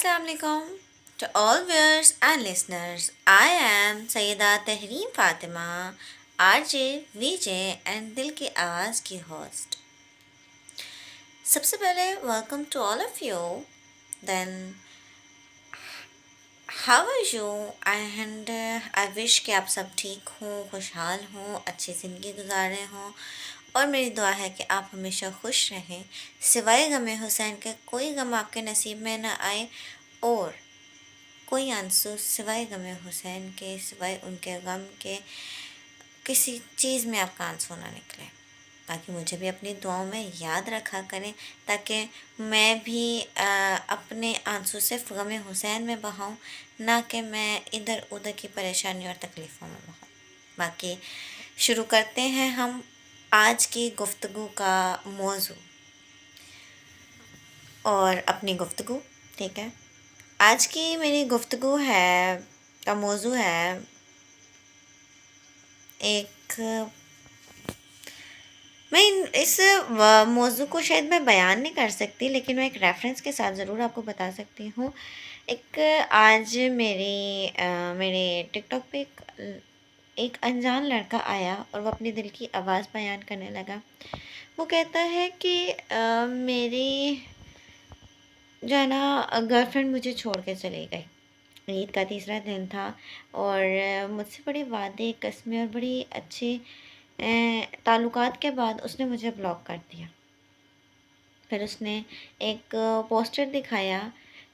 Assalamu alaikum to all viewers and listeners. I am Sayyida Tahreem Fatima, RJ, VJ and दिल की आवाज़ की host. सबसे पहले welcome to all of you. Then how are you? And I wish कि आप सब ठीक हों, खुशहाल हों, अच्छी ज़िंदगी गुजार रहे हों और मेरी दुआ है कि आप हमेशा खुश रहें सिवाय गम हुसैन के कोई गम आपके नसीब में ना आए और कोई आंसू सिवाय गम हुसैन के सिवाय उनके गम के किसी चीज़ में आपका आंसू ना निकले। बाकी मुझे भी अपनी दुआओं में याद रखा करें ताकि मैं भी अपने आंसू सिर्फ गम हुसैन में बहाऊं, ना कि मैं इधर उधर की परेशानी और तकलीफ़ों में बहाऊं। बाकी शुरू करते हैं हम आज की गुफ्तगू का मौजू और अपनी गुफ्तगू। ठीक है, आज की मेरी गुफ्तगू है का मौजू है एक मैं इस मौजू को शायद मैं बयान नहीं कर सकती, लेकिन मैं एक रेफरेंस के साथ ज़रूर आपको बता सकती हूँ। एक आज मेरे टिकटॉक पे एक अनजान लड़का आया और वो अपने दिल की आवाज़ बयान करने लगा। वो कहता है कि मेरी जो है ना गर्लफ्रेंड मुझे छोड़ के चली गई। ईद का तीसरा दिन था और मुझसे बड़े वादे कस्में और बड़ी अच्छे ताल्लुकात के बाद उसने मुझे ब्लॉक कर दिया। फिर उसने एक पोस्टर दिखाया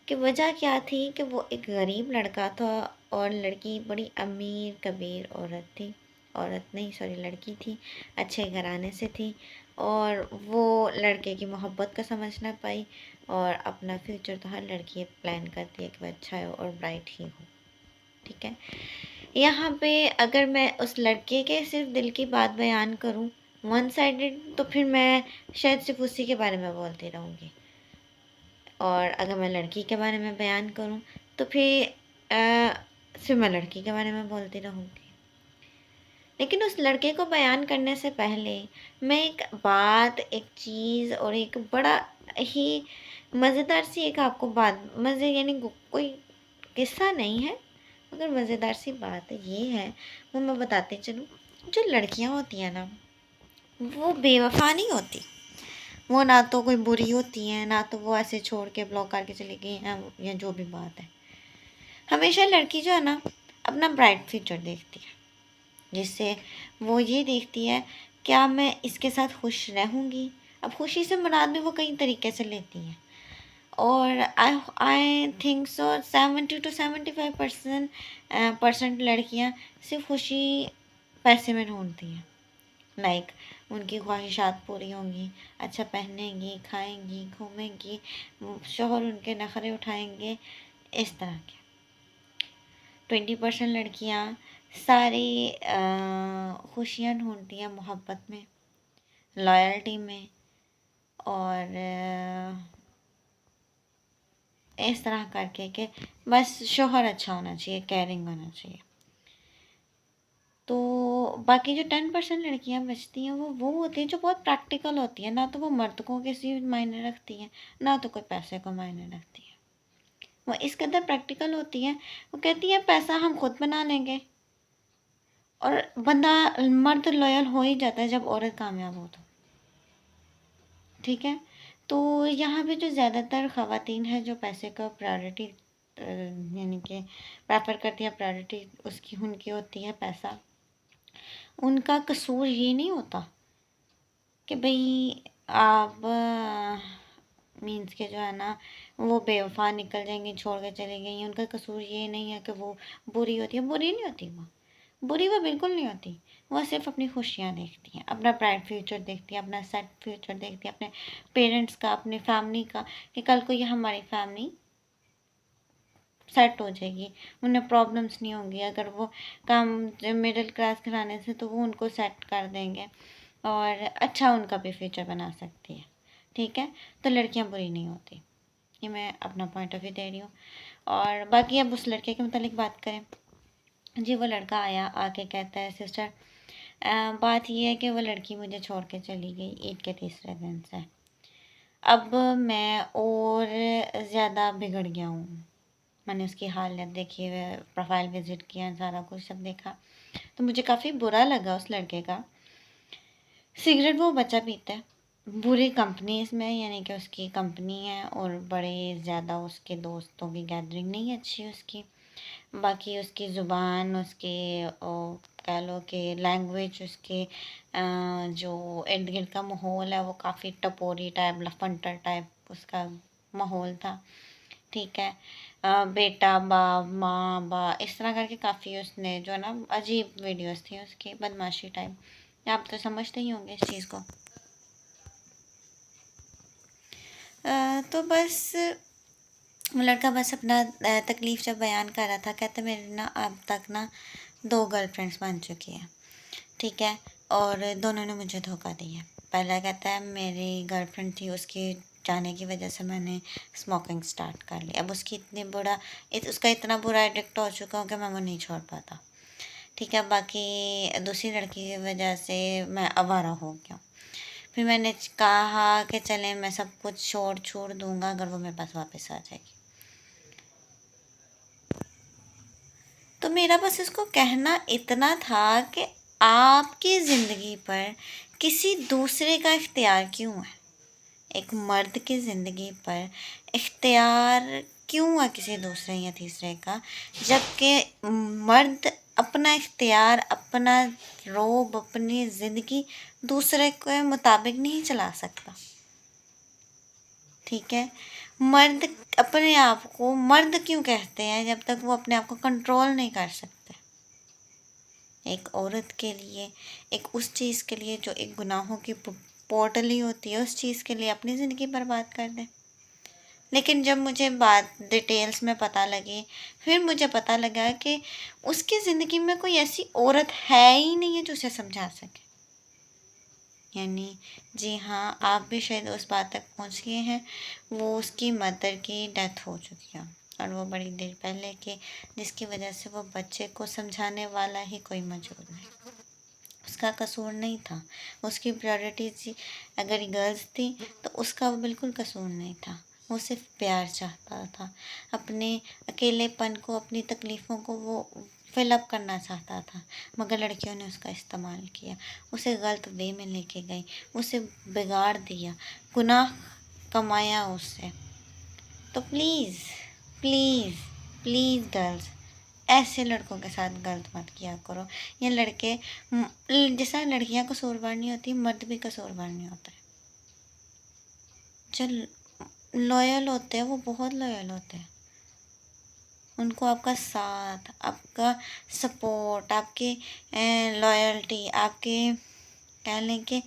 कि वजह क्या थी कि वो एक गरीब लड़का था और लड़की बड़ी अमीर कबीर औरत थी। औरत नहीं, सॉरी, लड़की थी, अच्छे घराने से थी और वो लड़के की मोहब्बत का समझ ना पाई और अपना फ्यूचर तो हर लड़की प्लान करती है कि वह अच्छा हो और ब्राइट ही हो। ठीक है, यहाँ पे अगर मैं उस लड़के के सिर्फ दिल की बात बयान करूँ वन साइडेड, तो फिर मैं शायद सिर्फ उसी के बारे में बोलती रहूँगी। और अगर मैं लड़की के बारे में बयान करूँ तो फिर मैं लड़की के बारे में बोलती रहूँगी। लेकिन उस लड़के को बयान करने से पहले मैं एक बात, एक चीज़ और एक बड़ा ही मज़ेदार सी एक आपको बात, मज़े यानी कोई किस्सा नहीं है मगर मज़ेदार सी बात ये है, वो मैं बताते चलूँ। जो लड़कियां होती हैं ना, वो बेवफा नहीं होती। वो ना तो कोई बुरी होती हैं, ना तो वो ऐसे छोड़ के ब्लॉक करके चली गई हैं या जो भी बात है। हमेशा लड़की जो है ना अपना ब्राइट फ्यूचर देखती है, जिससे वो ये देखती है क्या मैं इसके साथ खुश रहूँगी। अब खुशी से मुराद भी वो कई तरीके से लेती हैं और आई थिंक सो 70 to 75% लड़कियां सिर्फ खुशी पैसे में ढूंढती हैं। लाइक उनकी ख्वाहिशात पूरी होंगी, अच्छा पहनेंगी, खाएंगी, घूमेंगी, शोहर उनके नखरे उठाएंगे, इस तरह के। 20% लड़कियां सारी खुशियाँ ढूंढती हैं मोहब्बत में, लॉयल्टी में और इस तरह करके कि बस शोहर अच्छा होना चाहिए, केयरिंग होना चाहिए। तो बाकी जो 10% लड़कियां बचती हैं वो होती हैं जो बहुत प्रैक्टिकल होती हैं। ना तो वो मर्द को किसी मायने रखती हैं, ना तो कोई पैसे को मायने रखती है। वो इस कदर प्रैक्टिकल होती हैं, वो कहती है पैसा हम खुद बना लेंगे। और बंदा मर्द लॉयल हो ही जाता है जब औरत कामयाब हो तो। ठीक है, तो यहाँ पे जो ज़्यादातर ख़वातीन है जो पैसे का प्रायोरिटी यानी कि प्रेफर करती है, प्रायोरिटी उसकी उनकी होती है पैसा। उनका कसूर ये नहीं होता कि भाई आप मीन्स के जो है ना वो बेवफा निकल जाएंगी, छोड़ के चली गई। उनका कसूर ये नहीं है कि वो बुरी होती है, बुरी नहीं होती वो, बुरी वो बिल्कुल नहीं होती। वह सिर्फ अपनी खुशियाँ देखती हैं, अपना ब्राइट फ्यूचर देखती हैं, अपना सेट फ्यूचर देखती हैं, अपने पेरेंट्स का, अपने फैमिली का, कि कल को ये हमारी फैमिली सेट हो जाएगी, उन्हें प्रॉब्लम्स नहीं होंगी। अगर वो काम मिडिल क्लास घराने से तो वो उनको सेट कर देंगे और अच्छा उनका भी फ्यूचर बना सकती है। ठीक है, तो लड़कियां बुरी नहीं होती, ये मैं अपना पॉइंट ऑफ व्यू दे रही हूँ। और बाकी अब उस लड़के के मतलब बात करें जी, वो लड़का आया, आके कहता है सिस्टर बात ये है कि वो लड़की मुझे छोड़ के चली गई ईद के तीसरे दिन से अब मैं और ज़्यादा बिगड़ गया हूँ। मैंने उसकी हालत देखी, प्रोफाइल विज़िट किया, सारा कुछ सब देखा, तो मुझे काफ़ी बुरा लगा उस लड़के का। सिगरेट वो बच्चा पीता है बुरी कंपनीज में, यानी कि उसकी कंपनी है और बड़े ज़्यादा उसके दोस्तों की गैदरिंग नहीं अच्छी उसकी। बाकी उसकी ज़ुबान, उसके कह लो कि लैंग्वेज, उसके जो इर्द गिर्द का माहौल है वो काफ़ी टपोरी टाइप, लफंटर टाइप उसका माहौल था। ठीक है। बेटा बाप माँ बा इस तरह करके काफ़ी उसने जो है ना अजीब वीडियोस थी उसकी, बदमाशी टाइप। आप तो समझते ही होंगे इस चीज़ को। तो बस वो लड़का बस अपना तकलीफ़ जब बयान कर रहा था, कहते मेरे ना अब तक ना 2 गर्लफ्रेंड्स बन चुकी हैं। ठीक है। और दोनों ने मुझे धोखा दिया। पहला कहता है मेरी गर्लफ्रेंड थी, उसके जाने की वजह से मैंने स्मोकिंग स्टार्ट कर ली। अब उसकी उसका इतना बुरा एडिक्ट हो चुका हूँ कि मैं वो नहीं छोड़ पाता। ठीक है। बाकी दूसरी लड़की की वजह से मैं आवारा हो गया। फिर मैंने कहा कि चलें मैं सब कुछ छोड़ दूंगा अगर वो मेरे पास वापस आ जाएगी। तो मेरा बस इसको कहना इतना था कि आपकी ज़िंदगी पर किसी दूसरे का इख्तियार क्यों है? एक मर्द की ज़िंदगी पर इख्तियार क्यों है किसी दूसरे या तीसरे का, जबकि मर्द अपना इख्तियार, अपना रोब, अपनी ज़िंदगी दूसरे के मुताबिक नहीं चला सकता। ठीक है। मर्द अपने आप को मर्द क्यों कहते हैं जब तक वो अपने आप को कंट्रोल नहीं कर सकते। एक औरत के लिए, एक उस चीज़ के लिए जो एक गुनाहों की पोटली होती है, उस चीज़ के लिए अपनी ज़िंदगी बर्बाद कर दें। लेकिन जब मुझे बात डिटेल्स में पता लगी, फिर मुझे पता लगा कि उसकी ज़िंदगी में कोई ऐसी औरत है ही नहीं है जो उसे समझा सके। यानी जी हाँ, आप भी शायद उस बात तक पहुँच गए हैं। वो उसकी मदर की डेथ हो चुकी है और वो बड़ी देर पहले की, जिसकी वजह से वो बच्चे को समझाने वाला ही कोई मौजूद नहीं। उसका कसूर नहीं था। उसकी प्रायोरिटी थी, अगर गर्ल्स थी तो उसका वो बिल्कुल कसूर नहीं था। वो सिर्फ प्यार चाहता था। अपने अकेलेपन को, अपनी तकलीफ़ों को वो फिलअप करना चाहता था, मगर लड़कियों ने उसका इस्तेमाल किया, उसे गलत वे में लेके गई, उसे बिगाड़ दिया, गुनाह कमाया उससे। तो प्लीज़ प्लीज़ प्लीज़ गर्ल्स, ऐसे लड़कों के साथ गलत मत किया करो। ये लड़के जैसा लड़कियां कसूरवार नहीं होती, मर्द भी कसूरवार नहीं होता है। जो लॉयल होते हैं वो बहुत लॉयल होते हैं। उनको आपका साथ, आपका सपोर्ट, आपकी लॉयल्टी, आपके कह लें कि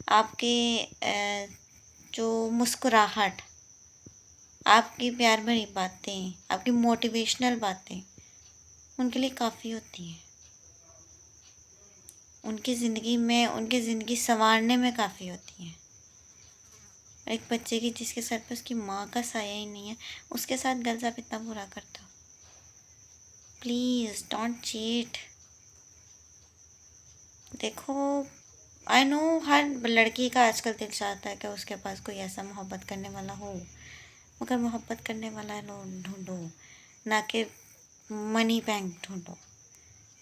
आपके जो मुस्कुराहट, आपकी प्यार भरी बातें, आपकी मोटिवेशनल बातें उनके लिए काफ़ी होती हैं। उनकी ज़िंदगी में, उनकी ज़िंदगी संवारने में काफ़ी होती हैं। एक बच्चे की जिसके सर पे उसकी माँ का साया ही नहीं है, उसके साथ गर्ल्स आप इतना बुरा करते हो। Please don't cheat. देखो, आई नो हर लड़की का आजकल दिल चाहता है कि उसके पास कोई ऐसा मोहब्बत करने वाला हो, मगर मोहब्बत करने वाला लोग ढूंढो, ना कि मनी बैंक ढूंढो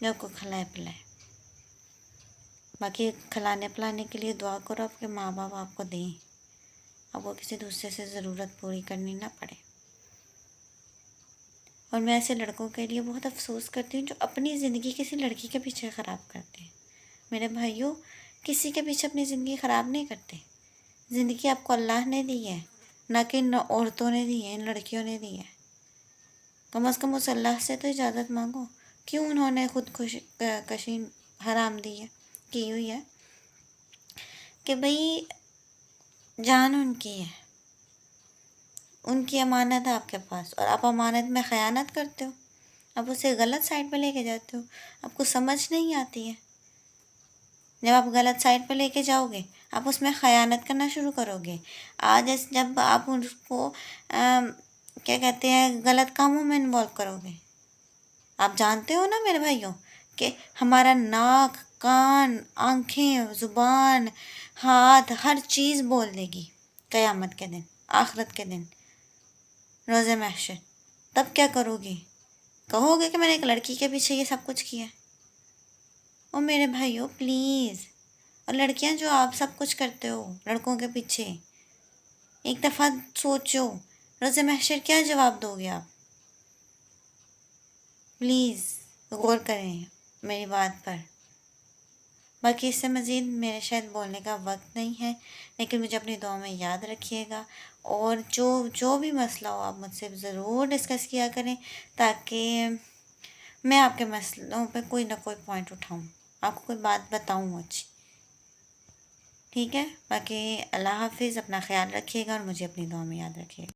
जो आपको खिलाए पिलाए। बाकी खिलाने पिलाने के लिए दुआ करो आपके माँ बाप आपको दें, आपको किसी दूसरे से ज़रूरत पूरी करनी ना पड़े। और मैं ऐसे लड़कों के लिए बहुत अफसोस करती हूँ जो अपनी ज़िंदगी किसी लड़की के पीछे ख़राब करते हैं। मेरे भाइयों, किसी के पीछे अपनी ज़िंदगी ख़राब नहीं करते। ज़िंदगी आपको अल्लाह ने दी है, ना कि इन औरतों ने दी है, इन लड़कियों ने दी है। कम अज़ कम उस अल्लाह से तो इजाज़त मांगो। क्यों उन्होंने कशी हराम दी है, की हुई है कि भाई जान उनकी है, उनकी अमानत है आपके पास, और आप अमानत में ख़यानत करते हो। आप उसे गलत साइड पे लेके जाते हो, आपको समझ नहीं आती है। जब आप गलत साइड पे लेके जाओगे, आप उसमें ख़यानत करना शुरू करोगे। जब आप उसको क्या कहते हैं, गलत कामों में इन्वॉल्व करोगे। आप जानते हो ना मेरे भाइयों कि हमारा नाक, कान, आँखें, ज़ुबान, हाथ, हर चीज़ बोल देगी। क़यामत के दिन, आखिरत के दिन, रोज़े महशर, तब क्या करोगे? कहोगे कि मैंने एक लड़की के पीछे ये सब कुछ किया? ओ मेरे भाइयों प्लीज़, और लड़कियां जो आप सब कुछ करते हो लड़कों के पीछे, एक दफ़ा सोचो, रोज़े महशर क्या जवाब दोगे आप? प्लीज़ गौर करें मेरी बात पर। बाकी इससे मज़ीद मेरे शायद बोलने का वक्त नहीं है, लेकिन मुझे अपनी दुआ में याद रखिएगा, और जो जो भी मसला हो आप मुझसे ज़रूर डिस्कस किया करें, ताकि मैं आपके मसलों पे कोई ना कोई पॉइंट उठाऊँ, आपको कोई बात बताऊँ अच्छी। ठीक है, बाकी अल्लाह हाफ़िज़, अपना ख़्याल रखिएगा और मुझे अपनी दुआ में याद रखिएगा।